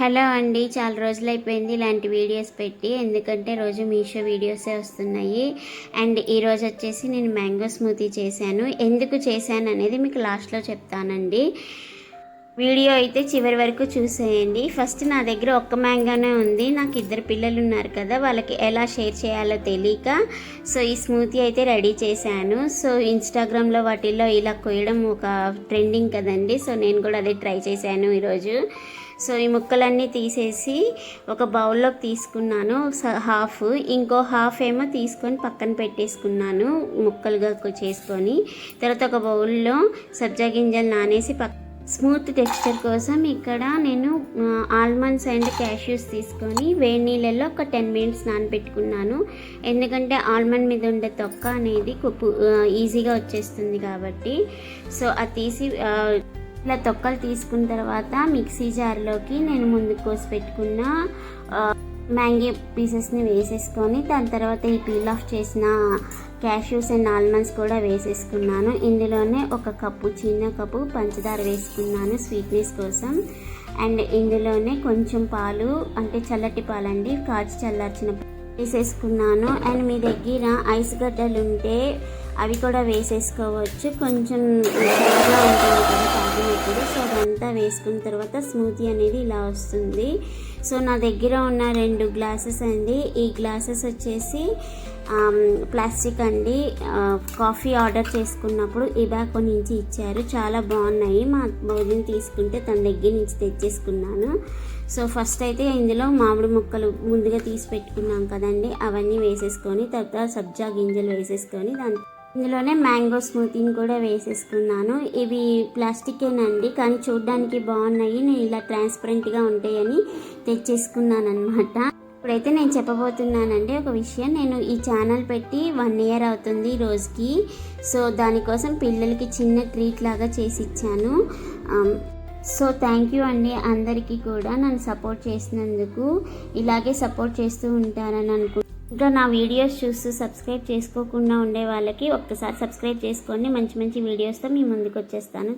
Hello అండి, చాలా రోజులైపోయింది ఇలాంటి వీడియోస్ పెట్టి. ఎందుకంటే రోజు మీషో వీడియోసే వస్తున్నాయి. అండ్ ఈరోజు వచ్చేసి నేను మ్యాంగో స్మూతీ చేశాను. ఎందుకు చేశాను అనేది మీకు లాస్ట్లో చెప్తానండి. వీడియో అయితే చివరి వరకు చూసేయండి. ఫస్ట్ నా దగ్గర ఒక్క మ్యాంగోనే ఉంది. నాకు 2 పిల్లలు ఉన్నారు కదా, వాళ్ళకి ఎలా షేర్ చేయాలో తెలియక సో ఈ స్మూతీ అయితే రెడీ చేశాను. సో ఇన్స్టాగ్రామ్లో వాటిల్లో ఇలా కొయ్యడం ఒక ట్రెండింగ్ కదండి. సో నేను కూడా అదే ట్రై చేశాను ఈరోజు. సో ఈ ముక్కలన్నీ తీసేసి ఒక బౌల్లోకి తీసుకున్నాను. హాఫ్, ఇంకో హాఫ్ ఏమో తీసుకొని పక్కన పెట్టేసుకున్నాను ముక్కలుగా చేసుకొని. తర్వాత ఒక బౌల్లో సబ్జా గింజలు నానేసి స్మూత్ టెక్స్చర్ కోసం ఇక్కడ నేను ఆల్మండ్స్ అండ్ క్యాష్యూస్ తీసుకొని వేడి నీళ్ళల్లో ఒక 10 మినిట్స్ నానబెట్టుకున్నాను. ఎందుకంటే ఆల్మండ్ మీద ఉండే తొక్క అనేది ఈజీగా వచ్చేస్తుంది కాబట్టి. సో అది తీసి ఇలా తొక్కలు తీసుకున్న తర్వాత మిక్సీ జార్లోకి నేను ముందు కోసి పెట్టుకున్న మ్యాంగో పీసెస్ని వేసేసుకొని దాని తర్వాత ఈ పీల్ ఆఫ్ చేసిన క్యాష్యూస్ అండ్ ఆల్మండ్స్ కూడా వేసేసుకున్నాను. ఇందులోనే ఒక చిన్న కప్పు పంచదార వేసుకున్నాను స్వీట్నెస్ కోసం. అండ్ ఇందులోనే కొంచెం పాలు, అంటే చల్లటి పాలండి, కాచి చల్లార్చిన వేసేసుకున్నాను. అండ్ మీ దగ్గర ఐస్ గడ్డలు ఉంటే అవి కూడా వేసేసుకోవచ్చు. కొంచెం చల్లగా ఉంటుంది కదా తాగినప్పుడు. సో అదంతా వేసుకున్న తర్వాత స్మూతీ అనేది ఇలా వస్తుంది. సో నా దగ్గర ఉన్న 2 గ్లాసెస్ అండి. ఈ గ్లాసెస్ వచ్చేసి ప్లాస్టిక్ అండి. కాఫీ ఆర్డర్ చేసుకున్నప్పుడు ఇబాకో నుంచి ఇచ్చారు, చాలా బాగున్నాయి. మా భోజనం తీసుకుంటే తన దగ్గర నుంచి తెచ్చేసుకున్నాను. సో ఫస్ట్ అయితే ఇందులో మామిడి ముక్కలు ముందుగా తీసి పెట్టుకున్నాం కదండి, అవన్నీ వేసేసుకొని తర్వాత సబ్జా గింజలు వేసేసుకొని ఇందులోనే మ్యాంగో స్మూతీని కూడా వేసేసుకున్నాను. ఇవి ప్లాస్టికేనండి, కానీ చూడడానికి బాగున్నాయి. నేను ఇలా ట్రాన్స్పరెంట్గా ఉంటాయని తెచ్చేసుకున్నాను అనమాట. ఇప్పుడైతే నేను చెప్పబోతున్నానండి ఒక విషయం. నేను ఈ ఛానల్ పెట్టి 1 ఇయర్ అవుతుంది రోజుకి. సో దానికోసం పిల్లలకి చిన్న ట్రీట్ లాగా చేసి ఇచ్చాను. సో థ్యాంక్ యూ అండి అందరికీ కూడా నన్ను సపోర్ట్ చేసినందుకు. ఇలాగే సపోర్ట్ చేస్తూ ఉంటారని అనుకుంటున్నాను. ఇంకా నా వీడియోస్ చూస్తూ సబ్స్క్రైబ్ చేసుకోకుండా ఉండే వాళ్ళకి ఒక్కసారి సబ్స్క్రైబ్ చేసుకోండి. మంచి మంచి వీడియోస్తో మీ ముందుకు వచ్చేస్తాను.